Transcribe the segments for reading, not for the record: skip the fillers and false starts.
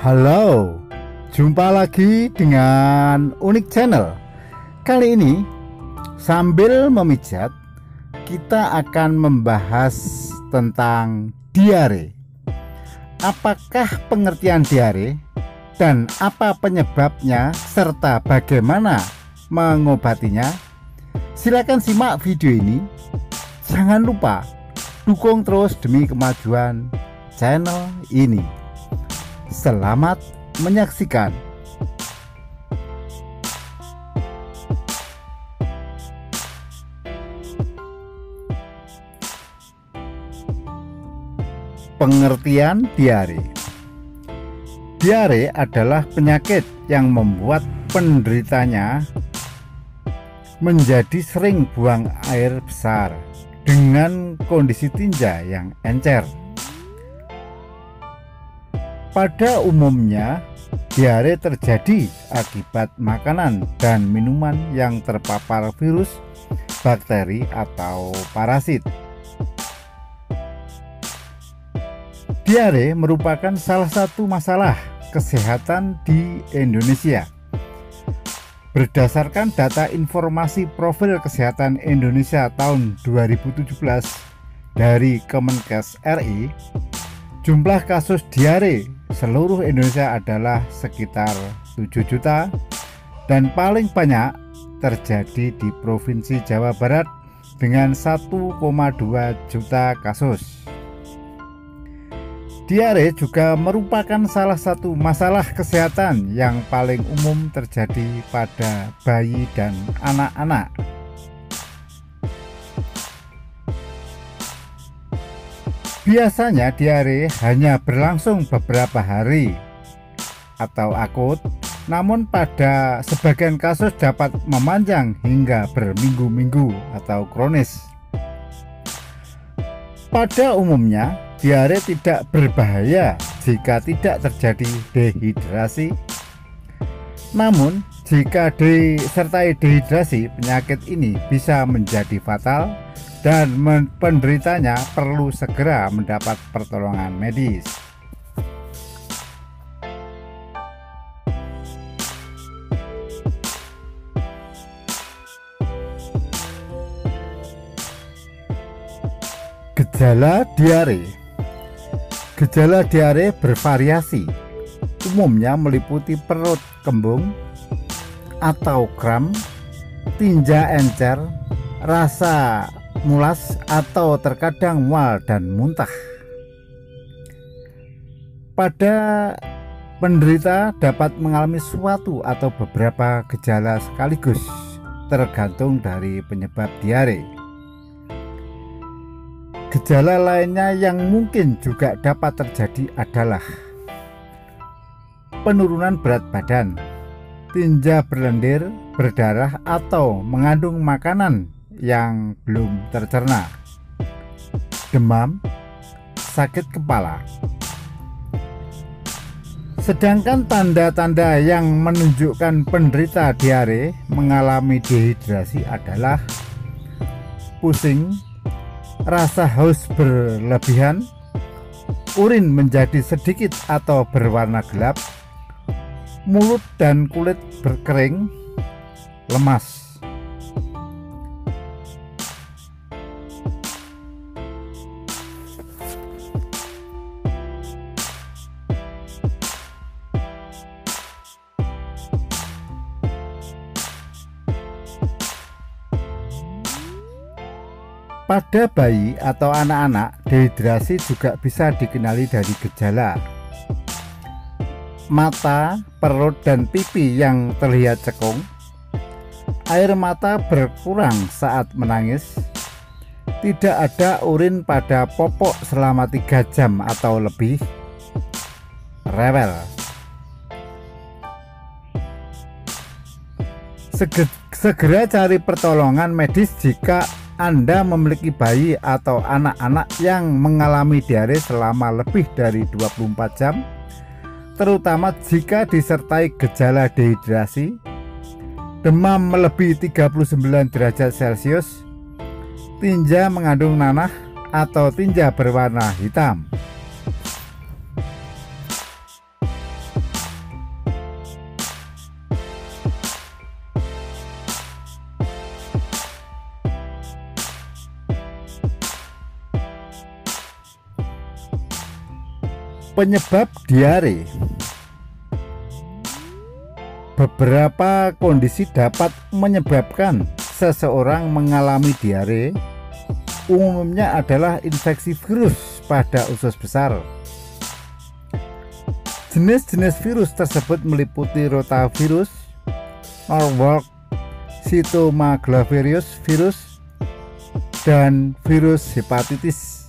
Halo, jumpa lagi dengan Unik Channel. Kali ini sambil memijat, kita akan membahas tentang diare. Apakah pengertian diare dan apa penyebabnya serta bagaimana mengobatinya? Silakan simak video ini. Jangan lupa dukung terus demi kemajuan channel ini. Selamat menyaksikan. Pengertian diare. Diare adalah penyakit yang membuat penderitanya menjadi sering buang air besar dengan kondisi tinja yang encer. Pada umumnya, diare terjadi akibat makanan dan minuman yang terpapar virus, bakteri, atau parasit. Diare merupakan salah satu masalah kesehatan di Indonesia. Berdasarkan data informasi Profil Kesehatan Indonesia tahun 2017 dari Kemenkes RI, jumlah kasus diare seluruh Indonesia adalah sekitar 7 juta dan paling banyak terjadi di Provinsi Jawa Barat dengan 1,2 juta kasus. Diare juga merupakan salah satu masalah kesehatan yang paling umum terjadi pada bayi dan anak-anak. Biasanya diare hanya berlangsung beberapa hari atau akut, namun pada sebagian kasus dapat memanjang hingga berminggu-minggu atau kronis. Pada umumnya, diare tidak berbahaya jika tidak terjadi dehidrasi. Namun, jika disertai dehidrasi, penyakit ini bisa menjadi fatal dan penderitanya perlu segera mendapat pertolongan medis. Gejala diare. Gejala diare bervariasi, umumnya meliputi perut kembung atau kram, tinja encer, rasa mulas atau terkadang mual dan muntah. Pada penderita dapat mengalami suatu atau beberapa gejala sekaligus, tergantung dari penyebab diare. Gejala lainnya yang mungkin juga dapat terjadi adalah penurunan berat badan, tinja berlendir, berdarah atau mengandung makanan yang belum tercerna, demam, sakit kepala. Sedangkan tanda-tanda yang menunjukkan penderita diare mengalami dehidrasi adalah pusing, rasa haus berlebihan, urin menjadi sedikit atau berwarna gelap, mulut dan kulit berkering, lemas. Pada bayi atau anak-anak, dehidrasi juga bisa dikenali dari gejala mata, perut, dan pipi yang terlihat cekung, air mata berkurang saat menangis, tidak ada urin pada popok selama 3 jam atau lebih, rewel. Segera cari pertolongan medis jika Anda memiliki bayi atau anak-anak yang mengalami diare selama lebih dari 24 jam, terutama jika disertai gejala dehidrasi, demam melebihi 39 derajat Celcius, tinja mengandung nanah atau tinja berwarna hitam. Penyebab diare. Beberapa kondisi dapat menyebabkan seseorang mengalami diare. Umumnya adalah infeksi virus pada usus besar. Jenis-jenis virus tersebut meliputi rotavirus, Norwalk, cytomegalovirus virus, dan virus hepatitis.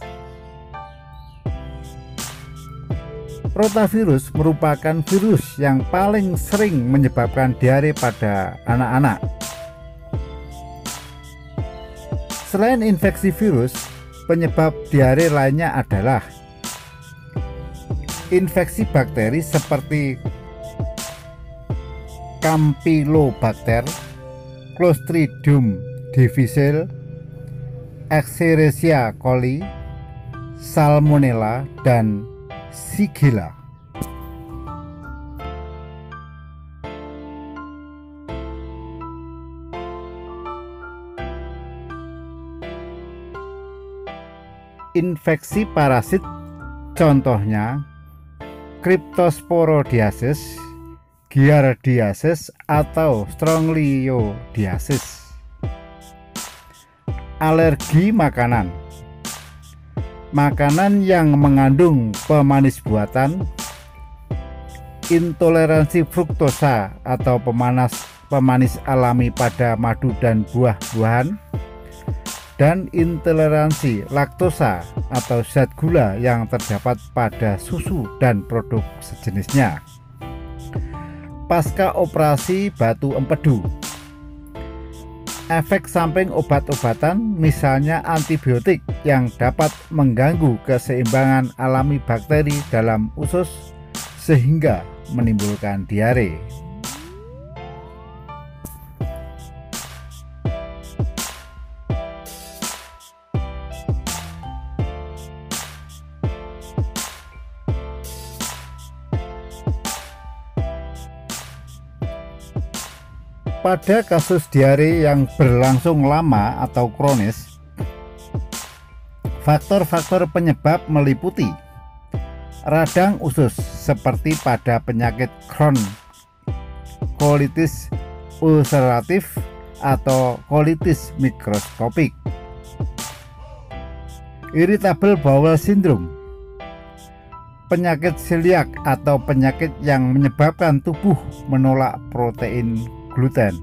Rotavirus merupakan virus yang paling sering menyebabkan diare pada anak-anak. Selain infeksi virus, penyebab diare lainnya adalah infeksi bakteri seperti Campylobacter, Clostridium difficile, Escherichia coli, Salmonella, dan Shigella. Infeksi parasit contohnya Cryptosporodiasis, Giardiasis, atau Strongyloidiasis. Alergi makanan. Makanan yang mengandung pemanis buatan, intoleransi fruktosa atau pemanis alami pada madu dan buah-buahan, dan intoleransi laktosa atau zat gula yang terdapat pada susu dan produk sejenisnya. Pasca operasi batu empedu. Efek samping obat-obatan, misalnya antibiotik yang dapat mengganggu keseimbangan alami bakteri dalam usus sehingga menimbulkan diare. Pada kasus diare yang berlangsung lama atau kronis, faktor-faktor penyebab meliputi radang usus seperti pada penyakit Crohn, kolitis ulceratif, atau kolitis mikroskopik, irritable bowel syndrome, penyakit celiak atau penyakit yang menyebabkan tubuh menolak protein gluten.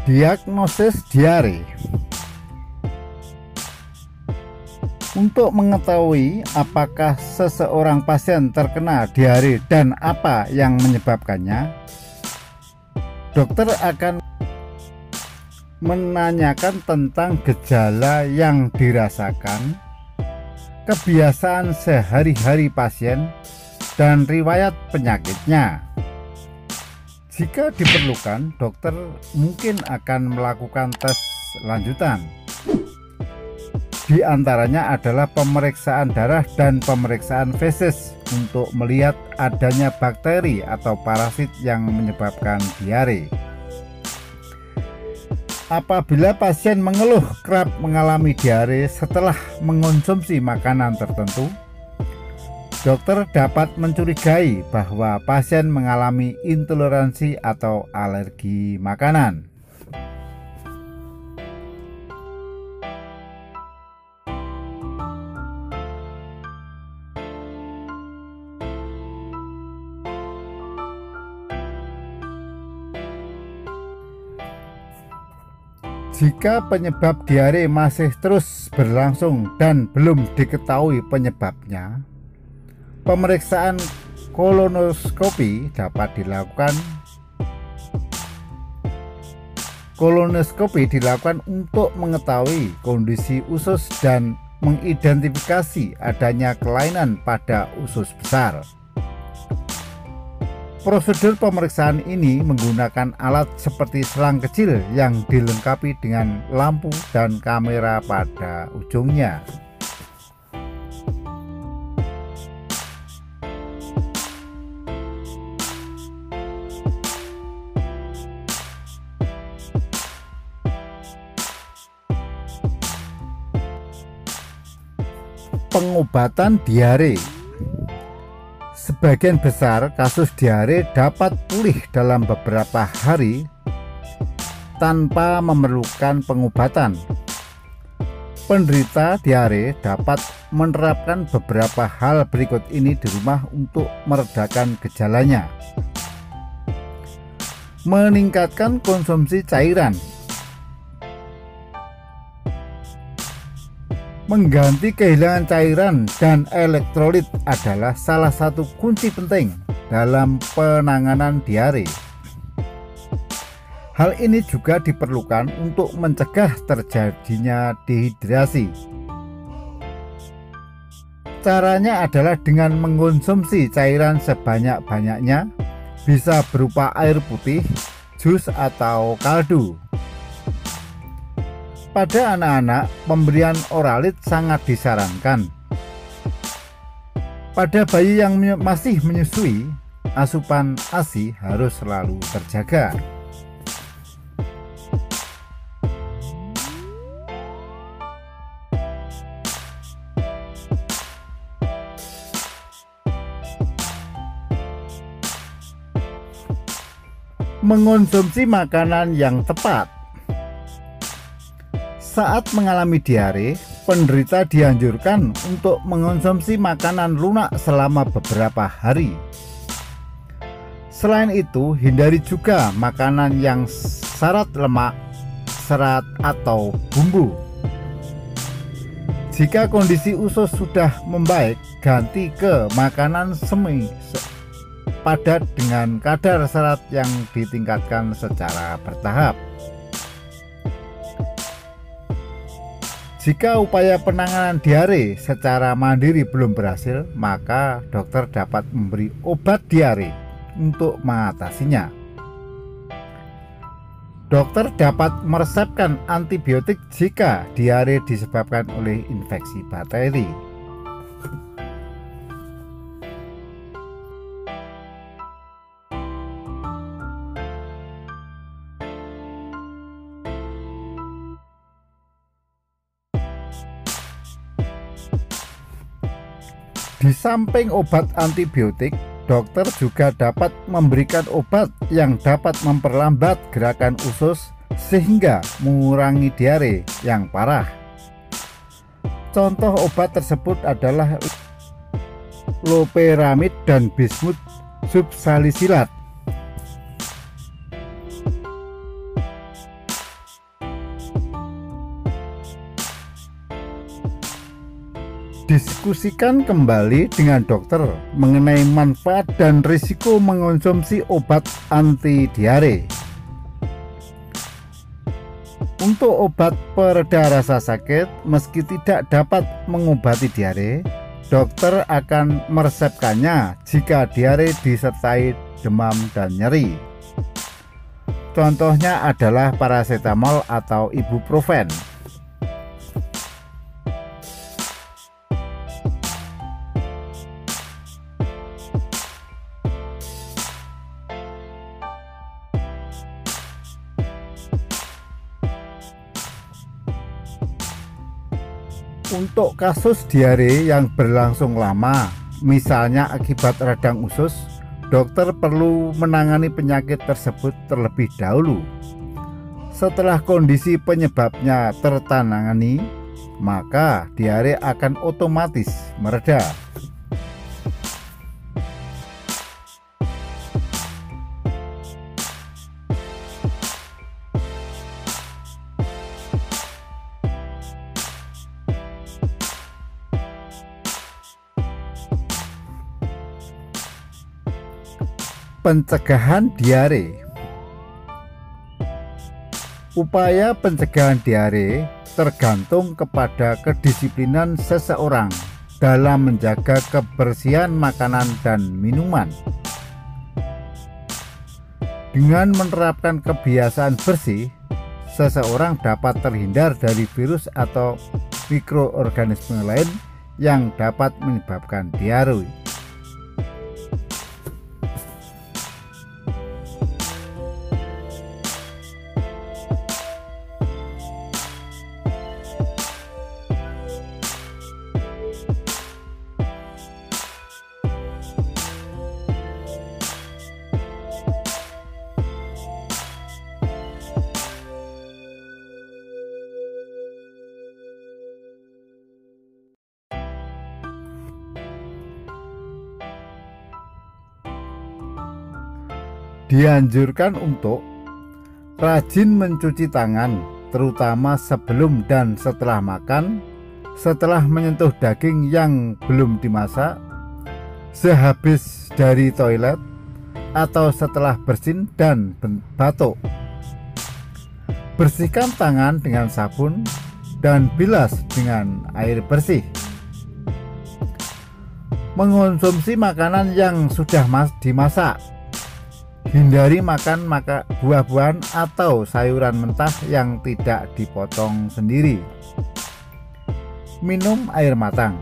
Diagnosis diare. Untuk mengetahui apakah seseorang pasien terkena diare dan apa yang menyebabkannya, dokter akan menanyakan tentang gejala yang dirasakan, kebiasaan sehari-hari pasien, dan riwayat penyakitnya. Jika diperlukan, dokter mungkin akan melakukan tes lanjutan. Di antaranya adalah pemeriksaan darah dan pemeriksaan feses untuk melihat adanya bakteri atau parasit yang menyebabkan diare. Apabila pasien mengeluh kerap mengalami diare setelah mengonsumsi makanan tertentu, dokter dapat mencurigai bahwa pasien mengalami intoleransi atau alergi makanan. Jika penyebab diare masih terus berlangsung dan belum diketahui penyebabnya, pemeriksaan kolonoskopi dapat dilakukan. Kolonoskopi dilakukan untuk mengetahui kondisi usus dan mengidentifikasi adanya kelainan pada usus besar. Prosedur pemeriksaan ini menggunakan alat seperti selang kecil yang dilengkapi dengan lampu dan kamera pada ujungnya. Pengobatan diare. Sebagian besar kasus diare dapat pulih dalam beberapa hari tanpa memerlukan pengobatan. Penderita diare dapat menerapkan beberapa hal berikut ini di rumah untuk meredakan gejalanya. Meningkatkan konsumsi cairan. Mengganti kehilangan cairan dan elektrolit adalah salah satu kunci penting dalam penanganan diare. Hal ini juga diperlukan untuk mencegah terjadinya dehidrasi. Caranya adalah dengan mengonsumsi cairan sebanyak-banyaknya, bisa berupa air putih, jus, atau kaldu. Pada anak-anak, pemberian oralit sangat disarankan. Pada bayi yang masih menyusui, asupan ASI harus selalu terjaga. Mengonsumsi makanan yang tepat. Saat mengalami diare, penderita dianjurkan untuk mengonsumsi makanan lunak selama beberapa hari. Selain itu, hindari juga makanan yang syarat lemak, serat, atau bumbu. Jika kondisi usus sudah membaik, ganti ke makanan semi padat dengan kadar serat yang ditingkatkan secara bertahap. Jika upaya penanganan diare secara mandiri belum berhasil, maka dokter dapat memberi obat diare untuk mengatasinya. Dokter dapat meresepkan antibiotik jika diare disebabkan oleh infeksi bakteri. Di samping obat antibiotik, dokter juga dapat memberikan obat yang dapat memperlambat gerakan usus sehingga mengurangi diare yang parah. Contoh obat tersebut adalah loperamid dan bismut subsalisilat. Diskusikan kembali dengan dokter mengenai manfaat dan risiko mengonsumsi obat anti diare. Untuk obat pereda rasa sakit, meski tidak dapat mengobati diare, dokter akan meresepkannya jika diare disertai demam dan nyeri. Contohnya adalah paracetamol atau ibuprofen. Untuk kasus diare yang berlangsung lama, misalnya akibat radang usus, dokter perlu menangani penyakit tersebut terlebih dahulu. Setelah kondisi penyebabnya tertangani, maka diare akan otomatis mereda. Pencegahan diare. Upaya pencegahan diare tergantung kepada kedisiplinan seseorang dalam menjaga kebersihan makanan dan minuman. Dengan menerapkan kebiasaan bersih, seseorang dapat terhindar dari virus atau mikroorganisme lain yang dapat menyebabkan diare. Dianjurkan untuk rajin mencuci tangan, terutama sebelum dan setelah makan, setelah menyentuh daging yang belum dimasak, sehabis dari toilet, atau setelah bersin dan batuk. Bersihkan tangan dengan sabun dan bilas dengan air bersih. Mengonsumsi makanan yang sudah dimasak. Hindari makan buah-buahan atau sayuran mentah yang tidak dipotong sendiri. Minum air matang.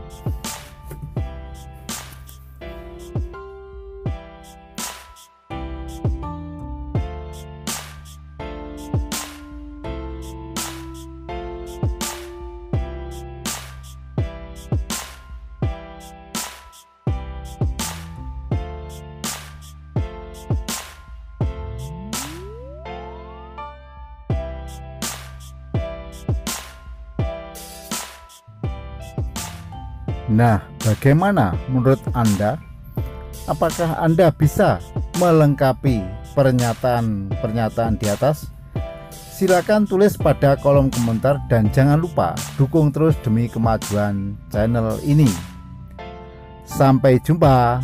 Nah, bagaimana menurut Anda? Apakah Anda bisa melengkapi pernyataan-pernyataan di atas? Silakan tulis pada kolom komentar dan jangan lupa dukung terus demi kemajuan channel ini. Sampai jumpa.